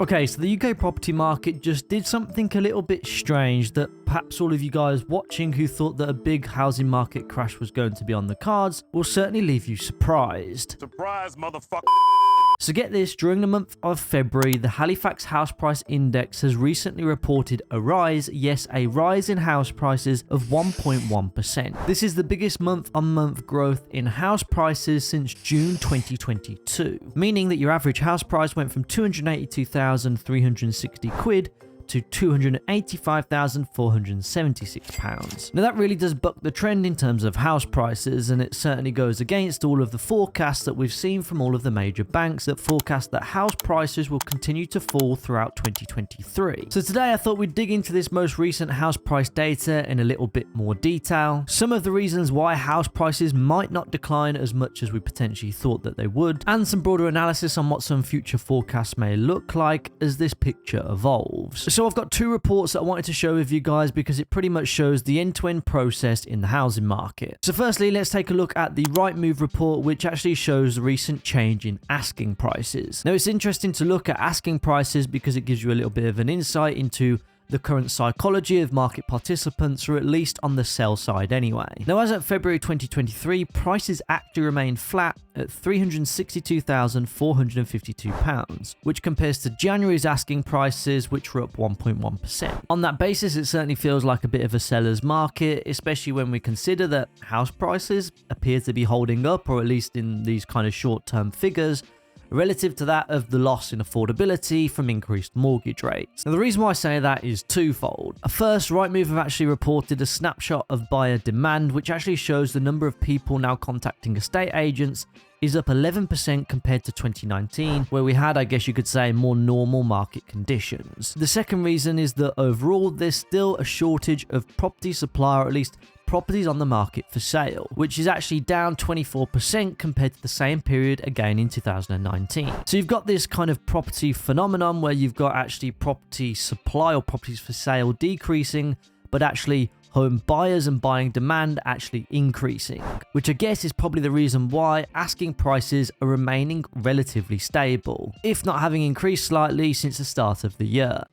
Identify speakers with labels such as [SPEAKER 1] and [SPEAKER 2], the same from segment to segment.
[SPEAKER 1] Okay, so the UK property market just did something a little bit strange that perhaps all of you guys watching who thought that a big housing market crash was going to be on the cards will certainly leave you surprised.
[SPEAKER 2] Surprise, motherfucker.
[SPEAKER 1] So get this, during the month of February, the Halifax House Price Index has recently reported a rise, yes, a rise in house prices of 1.1%. This is the biggest month-on-month growth in house prices since June 2022, meaning that your average house price went from 282,360 quid to £285,476. Now that really does buck the trend in terms of house prices, and it certainly goes against all of the forecasts that we've seen from all of the major banks that forecast that house prices will continue to fall throughout 2023. So today I thought we'd dig into this most recent house price data in a little bit more detail, some of the reasons why house prices might not decline as much as we potentially thought that they would, and some broader analysis on what some future forecasts may look like as this picture evolves. So I've got two reports that I wanted to share with you guys because it pretty much shows the end-to-end process in the housing market. So firstly, let's take a look at the Rightmove report, which actually shows the recent change in asking prices. Now it's interesting to look at asking prices because it gives you a little bit of an insight into the current psychology of market participants, or at least on the sell side anyway. Now, as of February 2023, prices actually remained flat at £362,452, which compares to January's asking prices, which were up 1.1%. On that basis, it certainly feels like a bit of a seller's market, especially when we consider that house prices appear to be holding up, or at least in these kind of short-term figures, relative to that of the loss in affordability from increased mortgage rates. Now, the reason why I say that is twofold. First, Rightmove have actually reported a snapshot of buyer demand, which actually shows the number of people now contacting estate agents is up 11% compared to 2019, where we had, I guess you could say, more normal market conditions. The second reason is that overall, there's still a shortage of property supply, or at least properties on the market for sale, which is actually down 24% compared to the same period again in 2019. So you've got this kind of property phenomenon where you've got actually property supply or properties for sale decreasing, but actually home buyers and buying demand actually increasing, which I guess is probably the reason why asking prices are remaining relatively stable, if not having increased slightly since the start of the year.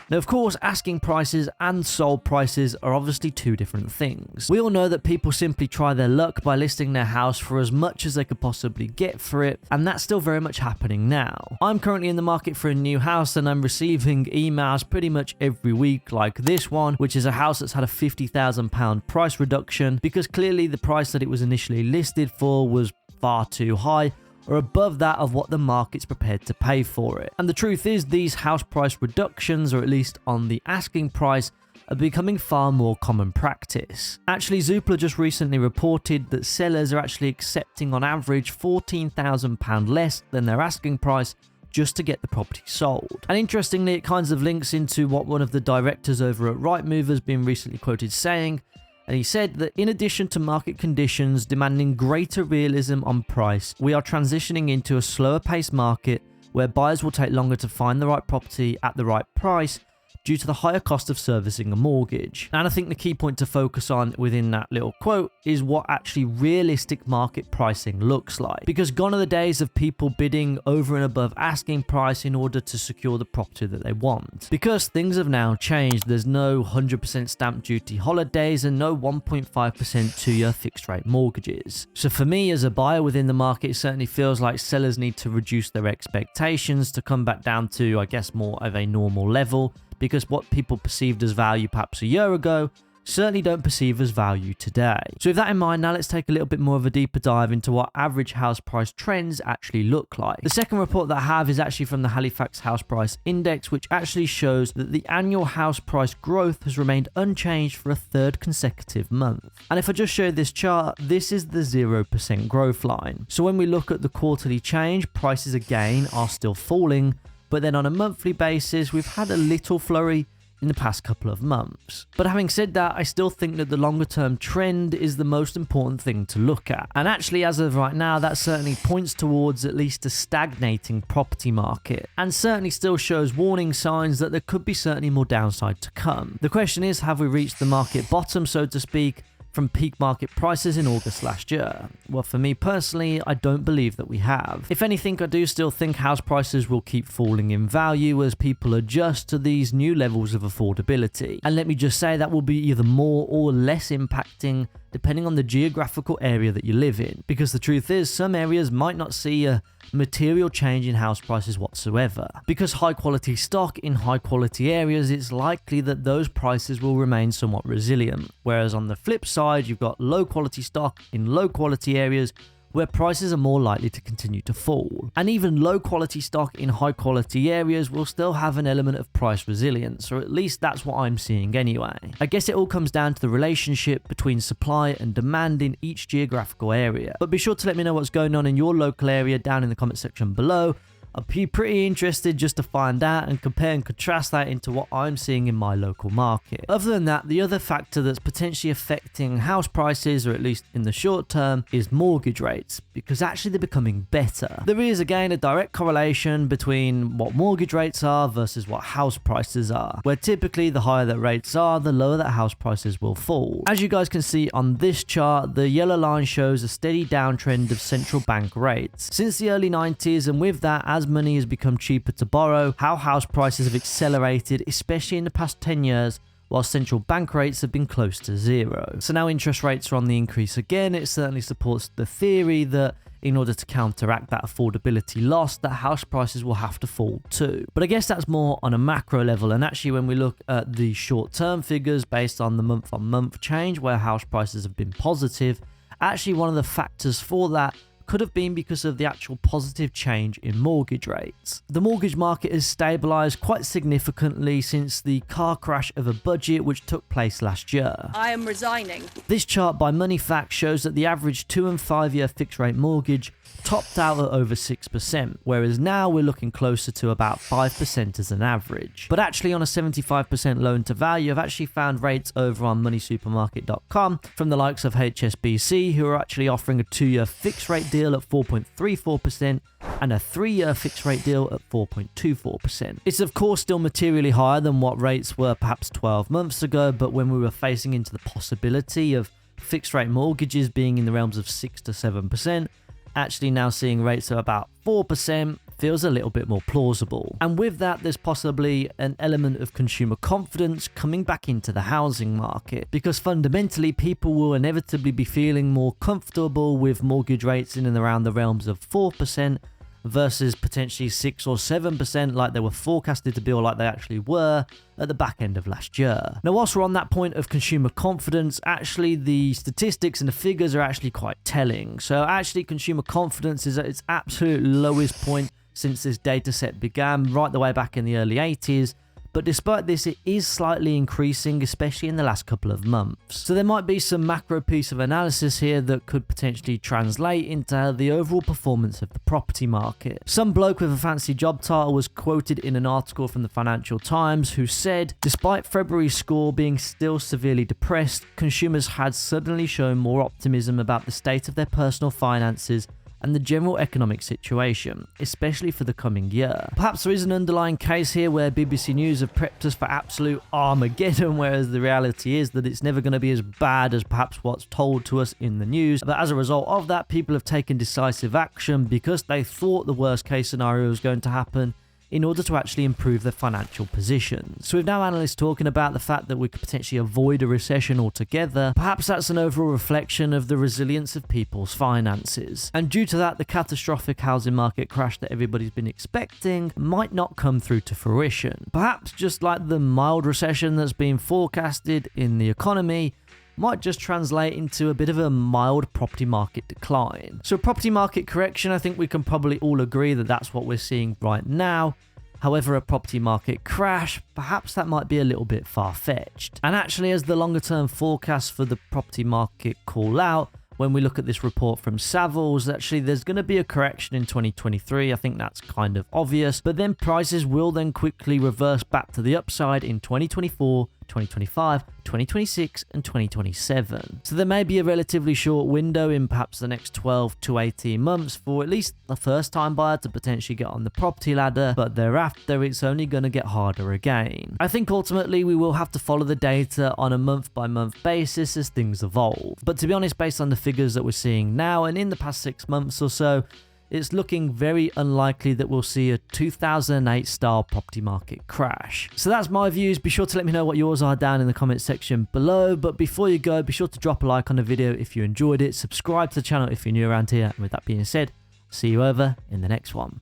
[SPEAKER 1] Now, of course, asking prices and sold prices are obviously two different things. We all know that people simply try their luck by listing their house for as much as they could possibly get for it, and that's still very much happening now. I'm currently in the market for a new house, and I'm receiving emails pretty much every week like this one, which is a house that's had a £50,000 price reduction because clearly the price that it was initially listed for was far too high, or above that of what the market's prepared to pay for it. And the truth is, these house price reductions, or at least on the asking price, are becoming far more common practice. Actually, Zoopla just recently reported that sellers are actually accepting on average £14,000 less than their asking price just to get the property sold. And interestingly, it kind of links into what one of the directors over at Rightmove has been recently quoted saying, and he said that in addition to market conditions demanding greater realism on price, we are transitioning into a slower paced market where buyers will take longer to find the right property at the right price due to the higher cost of servicing a mortgage. And I think the key point to focus on within that little quote is what actually realistic market pricing looks like. Because gone are the days of people bidding over and above asking price in order to secure the property that they want. Because things have now changed. There's no 100% stamp duty holidays and no 1.5% 2-year fixed rate mortgages. So for me as a buyer within the market, it certainly feels like sellers need to reduce their expectations to come back down to, I guess, more of a normal level, because what people perceived as value perhaps a year ago certainly don't perceive as value today. So with that in mind, now let's take a little bit more of a deeper dive into what average house price trends actually look like. The second report that I have is actually from the Halifax House Price Index, which actually shows that the annual house price growth has remained unchanged for a third consecutive month. And if I just show this chart, this is the 0% growth line. So when we look at the quarterly change, prices again are still falling, but then on a monthly basis, we've had a little flurry in the past couple of months. But having said that, I still think that the longer term trend is the most important thing to look at. And actually, as of right now, that certainly points towards at least a stagnating property market, and certainly still shows warning signs that there could be certainly more downside to come. The question is, have we reached the market bottom, so to speak, from peak market prices in August last year? Well, for me personally, I don't believe that we have. If anything, I do still think house prices will keep falling in value as people adjust to these new levels of affordability. And let me just say that will be either more or less impacting depending on the geographical area that you live in. Because the truth is, some areas might not see a material change in house prices whatsoever. Because high quality stock in high quality areas, it's likely that those prices will remain somewhat resilient. Whereas on the flip side, you've got low quality stock in low quality areas where prices are more likely to continue to fall. And even low quality stock in high quality areas will still have an element of price resilience, or at least that's what I'm seeing anyway. I guess it all comes down to the relationship between supply and demand in each geographical area. But be sure to let me know what's going on in your local area down in the comment section below. I'd be pretty interested just to find out and compare and contrast that into what I'm seeing in my local market. Other than that, the other factor that's potentially affecting house prices, or at least in the short term, is mortgage rates, because actually they're becoming better. There is again a direct correlation between what mortgage rates are versus what house prices are, where typically the higher that rates are, the lower that house prices will fall. As you guys can see on this chart, the yellow line shows a steady downtrend of central bank rates since the early 90s, and with that, as money has become cheaper to borrow, how house prices have accelerated, especially in the past 10 years, while central bank rates have been close to zero. So now interest rates are on the increase again. It certainly supports the theory that in order to counteract that affordability loss, that house prices will have to fall too. But I guess that's more on a macro level, and actually when we look at the short-term figures based on the month-on-month change where house prices have been positive, actually one of the factors for that could have been because of the actual positive change in mortgage rates. The mortgage market has stabilized quite significantly since the car crash of a budget which took place last year.
[SPEAKER 2] I am resigning.
[SPEAKER 1] This chart by Money Facts shows that the average 2 and 5 year fixed rate mortgage topped out at over 6%, whereas now we're looking closer to about 5% as an average. But actually on a 75% loan to value, I've actually found rates over on moneysupermarket.com from the likes of HSBC, who are actually offering a 2-year fixed rate deal at 4.34% and a 3-year fixed rate deal at 4.24%. It's of course still materially higher than what rates were perhaps 12 months ago, but when we were facing into the possibility of fixed rate mortgages being in the realms of 6 to 7%, actually now seeing rates of about 4% feels a little bit more plausible. And with that, there's possibly an element of consumer confidence coming back into the housing market, because fundamentally people will inevitably be feeling more comfortable with mortgage rates in and around the realms of 4% versus potentially 6 or 7% like they were forecasted to be, or like they actually were at the back end of last year. Now, whilst we're on that point of consumer confidence, actually the statistics and the figures are actually quite telling. So actually consumer confidence is at its absolute lowest point since this data set began, right the way back in the early 80s. But despite this, it is slightly increasing, especially in the last couple of months. So there might be some macro piece of analysis here that could potentially translate into the overall performance of the property market. Some bloke with a fancy job title was quoted in an article from the Financial Times who said, despite February's score being still severely depressed, consumers had suddenly shown more optimism about the state of their personal finances and the general economic situation, especially for the coming year. Perhaps there is an underlying case here where BBC News have prepped us for absolute Armageddon, whereas the reality is that it's never going to be as bad as perhaps what's told to us in the news. But as a result of that, people have taken decisive action because they thought the worst case scenario was going to happen, in order to actually improve their financial position. So with now analysts talking about the fact that we could potentially avoid a recession altogether, perhaps that's an overall reflection of the resilience of people's finances. And due to that, the catastrophic housing market crash that everybody's been expecting might not come through to fruition. Perhaps just like the mild recession that's been forecasted in the economy, might just translate into a bit of a mild property market decline. So a property market correction, I think we can probably all agree that that's what we're seeing right now. However, a property market crash, perhaps that might be a little bit far-fetched. And actually, as the longer term forecasts for the property market call out, when we look at this report from Savills, actually there's going to be a correction in 2023. I think that's kind of obvious. But then prices will then quickly reverse back to the upside in 2024, 2025, 2026, and 2027. So there may be a relatively short window in perhaps the next 12 to 18 months for at least the first time buyer to potentially get on the property ladder, but thereafter it's only going to get harder again. I think ultimately we will have to follow the data on a month by month basis as things evolve. But to be honest, based on the figures that we're seeing now and in the past 6 months or so, it's looking very unlikely that we'll see a 2008 style property market crash. So that's my views. Be sure to let me know what yours are down in the comment section below. But before you go, be sure to drop a like on the video if you enjoyed it. Subscribe to the channel if you're new around here. And with that being said, see you over in the next one.